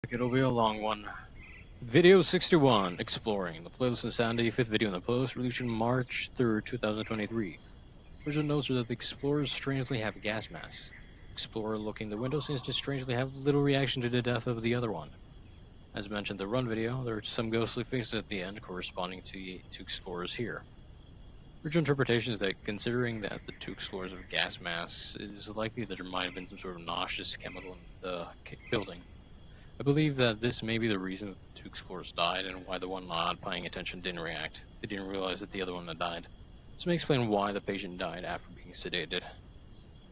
It'll be a long one. Video 61, Exploring. The playlist Insanity, 5th video in the playlist, released on March 3rd, 2023. Original notes are that the explorers strangely have gas masks. Explorer looking the window seems to strangely have little reaction to the death of the other one. As mentioned in the run video, there are some ghostly faces at the end corresponding to explorers here. Original interpretation is that considering that the two explorers have gas masks, it is likely that there might have been some sort of noxious chemical in the building. I believe that this may be the reason that the two explorers died and why the one not paying attention didn't react. They didn't realize that the other one had died. This may explain why the patient died after being sedated.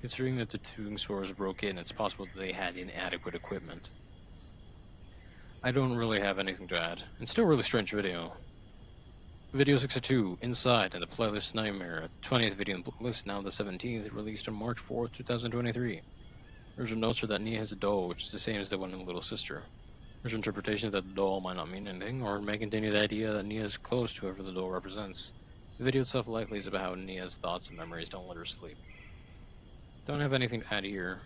Considering that the two explorers broke in, it's possible that they had inadequate equipment. I don't really have anything to add. It's still a really strange video. Video 62, Inside, and the playlist Nightmare, 20th video in the playlist, now the 17th, released on March 4th, 2023. Original notes are that Nia has a doll, which is the same as the one in Little Sister. Original interpretation is that the doll might not mean anything, or may continue the idea that Nia is close to whoever the doll represents. The video itself likely is about how Nia's thoughts and memories don't let her sleep. Don't have anything to add here,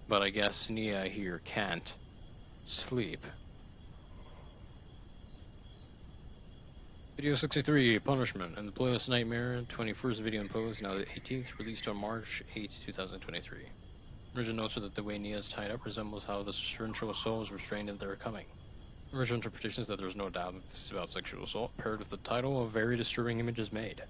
but I guess Nia here can't sleep. Video 63, Punishment, and the playlist Nightmare, 21st video in playlist, now the 18th, released on March 8, 2023. Original notes are that the way Nia is tied up resembles how the sensual soul is restrained in their coming. Original interpretation is that there's no doubt that this is about sexual assault, paired with the title, a very disturbing image is made.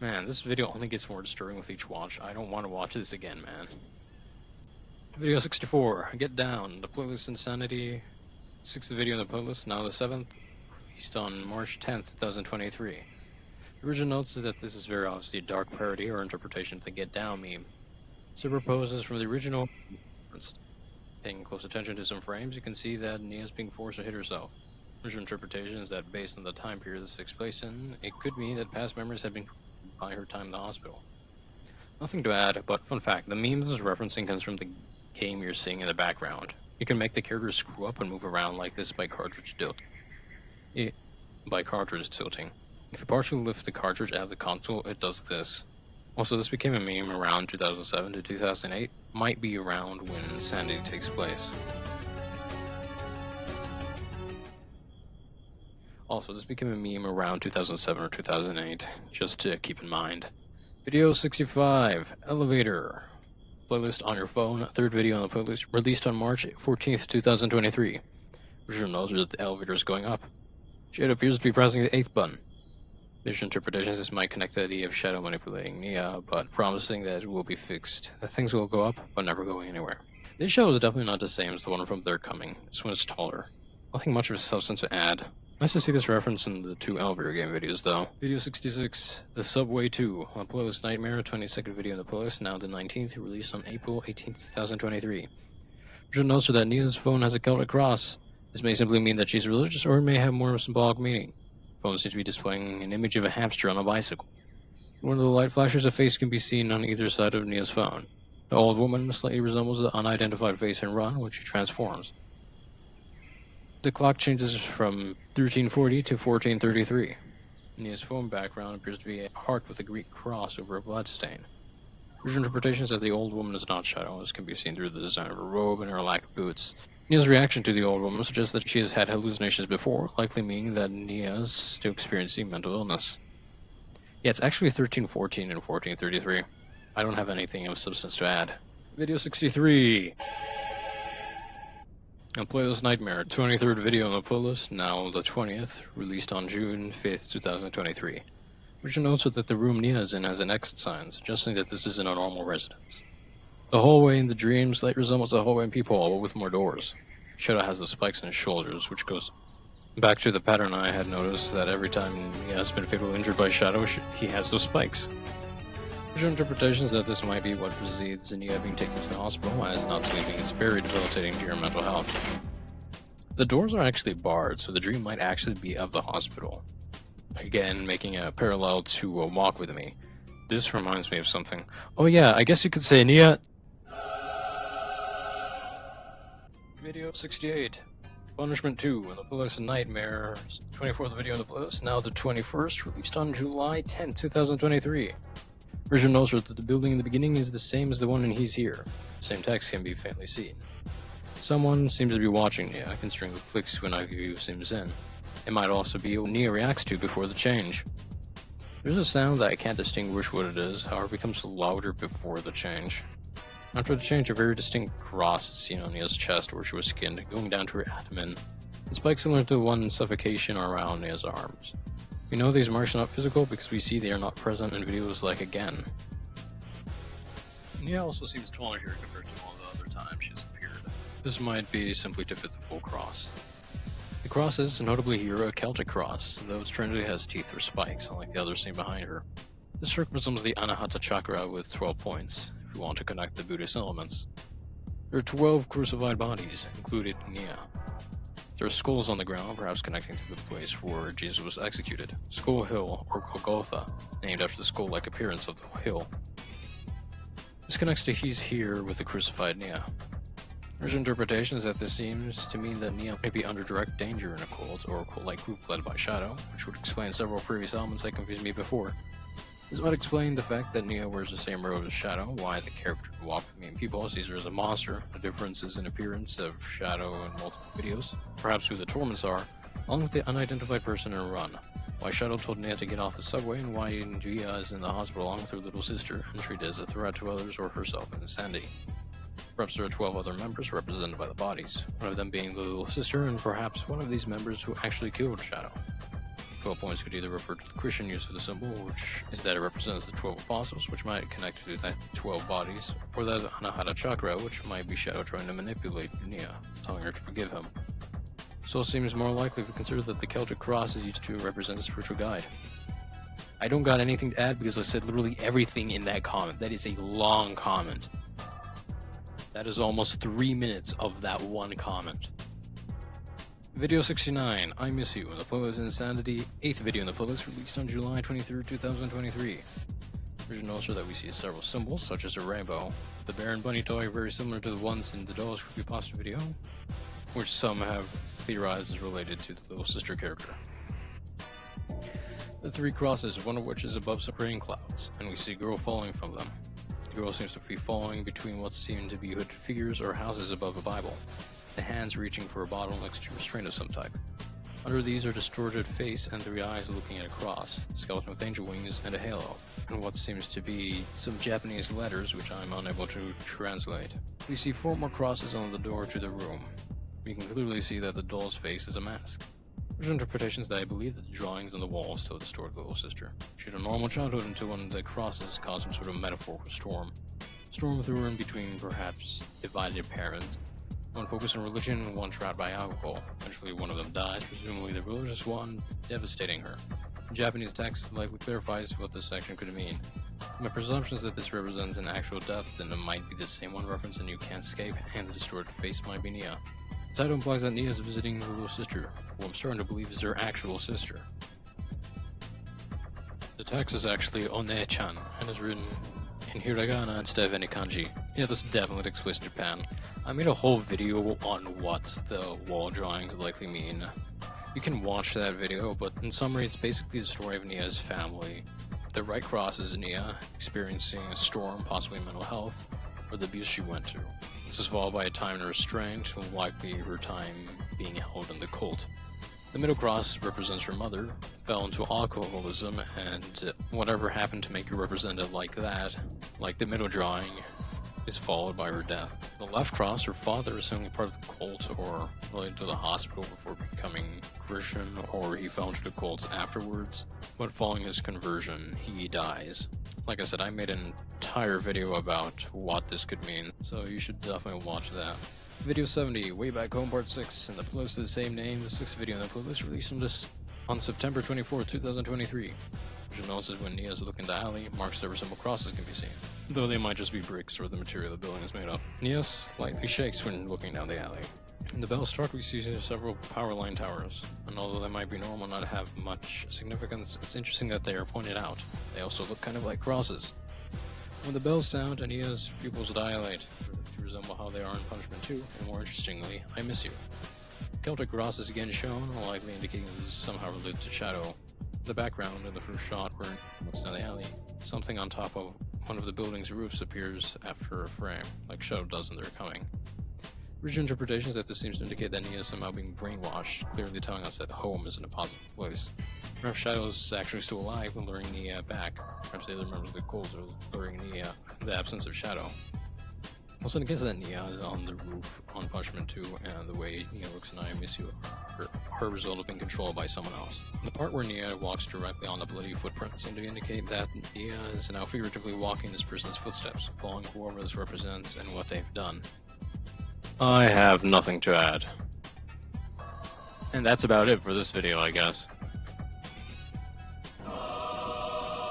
Man, this video only gets more disturbing with each watch. I don't want to watch this again, man. Video 64, Get Down, the playlist Insanity, 6th video in the playlist, now the 7th, released on March 10th, 2023. The original notes is that this is very obviously a dark parody or interpretation of the Get Down meme. Superposes from the original. Paying close attention to some frames, you can see that Nia's being forced to hit herself. Original interpretation is that based on the time period this takes place in, it could mean that past memories have been by her time in the hospital. Nothing to add, but fun fact, the meme this is referencing comes from the game you're seeing in the background. You can make the characters screw up and move around like this by cartridge tilting. If you partially lift the cartridge out of the console, it does this. Also, this became a meme around 2007 to 2008, might be around when Insanity takes place. Also, this became a meme around 2007 or 2008, just to keep in mind. Video 65, Elevator. Playlist on your phone, 3rd video on the playlist, released on March 14th, 2023. Original notes are that the elevator is going up. Jade appears to be pressing the 8th button. Visual interpretations this might connect to the idea of Shadow manipulating Nia, but promising that it will be fixed. That things will go up, but never going anywhere. This show is definitely not the same as the one from They're Coming. This one is taller. Nothing much of a substance to add. Nice to see this reference in the 2 elevator game videos, though. Video 66, The Subway 2, on playlist Nightmare, 22nd video in the playlist, now the 19th, released on April 18th, 2023. Visual notes are that Nia's phone has a Celtic cross. This may simply mean that she's religious, or it may have more of a symbolic meaning. The phone seems to be displaying an image of a hamster on a bicycle. In one of the light flashes, a face can be seen on either side of Nia's phone. The old woman slightly resembles the unidentified face in Run, when she transforms. The clock changes from 1340 to 1433. Nia's phone background appears to be a heart with a Greek cross over a bloodstain. Original interpretation is that the old woman is not Shadow, as can be seen through the design of her robe and her lack of boots. Nia's reaction to the old woman suggests that she has had hallucinations before, likely meaning that Nia is still experiencing mental illness. Yeah, it's actually 1314 and 1433. I don't have anything of substance to add. Video 63. On playlist Nightmare, 23rd video on the playlist, now the 20th, released on June 5th, 2023. Original notes are that the room Nia is in has an exit sign, suggesting that this isn't a normal residence. The hallway in the dream slightly resembles the hallway in Peephole, but with more doors. Shadow has the spikes in his shoulders, which goes back to the pattern I had noticed that every time he has been fatally injured by Shadow, he has those spikes. Original interpretation is that this might be what precedes Nia being taken to the hospital, as not sleeping is very debilitating to your mental health. The doors are actually barred, so the dream might actually be of the hospital. Again, making a parallel to Walk With Me. This reminds me of something. Oh yeah, I guess you could say Nia... Video 68. Punishment 2 on the playlist Nightmare, 24th video on the playlist, now the 21st, released on July 10, 2023. Original notes are that the building in the beginning is the same as the one in He's Here. The same text can be faintly seen. Someone seems to be watching Nia, considering the clicks when view zooms in. It might also be what Nia reacts to before the change. There's a sound that I can't distinguish what it is, however it becomes louder before the change. After the change, a very distinct cross is seen on Nia's chest where she was skinned, going down to her abdomen. The spike similar to the one in suffocation around Nia's arms. We know these marks are not physical because we see they are not present in videos like Again. Nia also seems taller here compared to all the other times she's appeared. This might be simply to fit the full cross. The cross is, notably here, a Celtic cross, though its trinity has teeth or spikes, unlike the others seen behind her. This represents the Anahata chakra with 12 points, if you want to connect the Buddhist elements. There are 12 crucified bodies, including Nia. There are skulls on the ground, perhaps connecting to the place where Jesus was executed. Skull Hill, or Golgotha, named after the skull-like appearance of the hill. This connects to He's Here with the crucified Nia. There's interpretations that this seems to mean that Nia may be under direct danger in a cult, or a cult-like group led by Shadow, which would explain several previous elements that confused me before. This might explain the fact that Nia wears the same robe as Shadow, why the character who walked with me and people sees her as a monster, the differences in appearance of Shadow in multiple videos, perhaps who the torments are, along with the unidentified person in Run, why Shadow told Nia to get off the subway, and why Nia is in the hospital along with her little sister and treated as a threat to others or herself in insanity. Perhaps there are 12 other members represented by the bodies, one of them being the little sister, and perhaps one of these members who actually killed Shadow. 12 points could either refer to the Christian use of the symbol, which is that it represents the 12 apostles, which might connect to the 12 bodies, or the Anahata chakra, which might be Shadow trying to manipulate Nia, telling her to forgive him. So it seems more likely if we consider that the Celtic cross is used to represent a spiritual guide. I don't got anything to add because I said literally everything in that comment. That is a long comment. That is almost 3 minutes of that one comment. Video 69, I Miss You, the playlist Insanity, 8th video in the playlist, released on July 23, 2023. There's also that we see several symbols, such as a rainbow. The bear and bunny toy are very similar to the ones in the Dolls Creepypasta video, which some have theorized is related to the little sister character. The 3 crosses, one of which is above some rain clouds, and we see a girl falling from them. The girl seems to be falling between what seem to be hooded figures or houses above a Bible, the hands reaching for a bottle next to a restraint of some type. Under these are distorted face and 3 eyes looking at a cross, a skeleton with angel wings, and a halo, and what seems to be some Japanese letters which I am unable to translate. We see 4 more crosses on the door to the room. We can clearly see that the doll's face is a mask. There's interpretations that I believe that the drawings on the walls still distort the little sister. She had a normal childhood until one of the crosses caused some sort of metaphorical storm. Storm threw her in between perhaps divided parents. One focused on religion and one trapped by alcohol. Eventually one of them dies, presumably the religious one, devastating her. The Japanese text likely clarifies what this section could mean. My presumption is that this represents an actual death, then it might be the same one referenced in You Can't Escape, and the distorted face might be Nia. The title implies that Nia is visiting her little sister, who I'm starting to believe is her actual sister. The text is actually One-chan, and is written in hiragana instead of any kanji. Yeah, this definitely takes place in Japan. I made a whole video on what the wall drawings likely mean. You can watch that video, but in summary, it's basically the story of Nia's family. The right cross is Nia experiencing a storm, possibly mental health, or the abuse she went to. This is followed by a time in restraint, likely her time being held in the cult. The middle cross represents her mother, fell into alcoholism, and whatever happened to make her represented like that, like the middle drawing, is followed by her death. The left cross, her father is simply part of the cult or related to the hospital before becoming Christian, or he fell into the cult afterwards, but following his conversion, he dies. Like I said, I made an entire video about what this could mean, so you should definitely watch that. Video 70, Way Back Home Part 6, and the playlist of the same name, the 6th video in the playlist, released on September 24, 2023. You'll notice when Nia's looking the alley, marks that resemble crosses can be seen, though they might just be bricks or the material the building is made of. Nia slightly shakes when looking down the alley. In the bell struck, we see several power line towers, and although they might be normal not to have much significance, it's interesting that they are pointed out. They also look kind of like crosses. When the bells sound, Nia's pupils dilate, to resemble how they are in Punishment 2, and more interestingly, I Miss You. Celtic cross is again shown, likely indicating this is somehow related to Shadow. The background in the first shot where it looks down the alley, something on top of one of the building's roofs appears after a frame, like Shadow does in They're Coming. Original interpretation is that this seems to indicate that Nia is somehow being brainwashed, clearly telling us that home isn't a positive place. Perhaps Shadow is actually still alive and luring Nia back. Perhaps the other members of the cult are luring Nia in the absence of Shadow. Also, I guess that Nia is on the roof on Punishment 2, and the way Nia looks in I Miss You, her result of being controlled by someone else. The part where Nia walks directly on the bloody footprint seems to indicate that Nia is now figuratively walking this person's footsteps, following whoever this represents and what they've done. I have nothing to add. And that's about it for this video, I guess.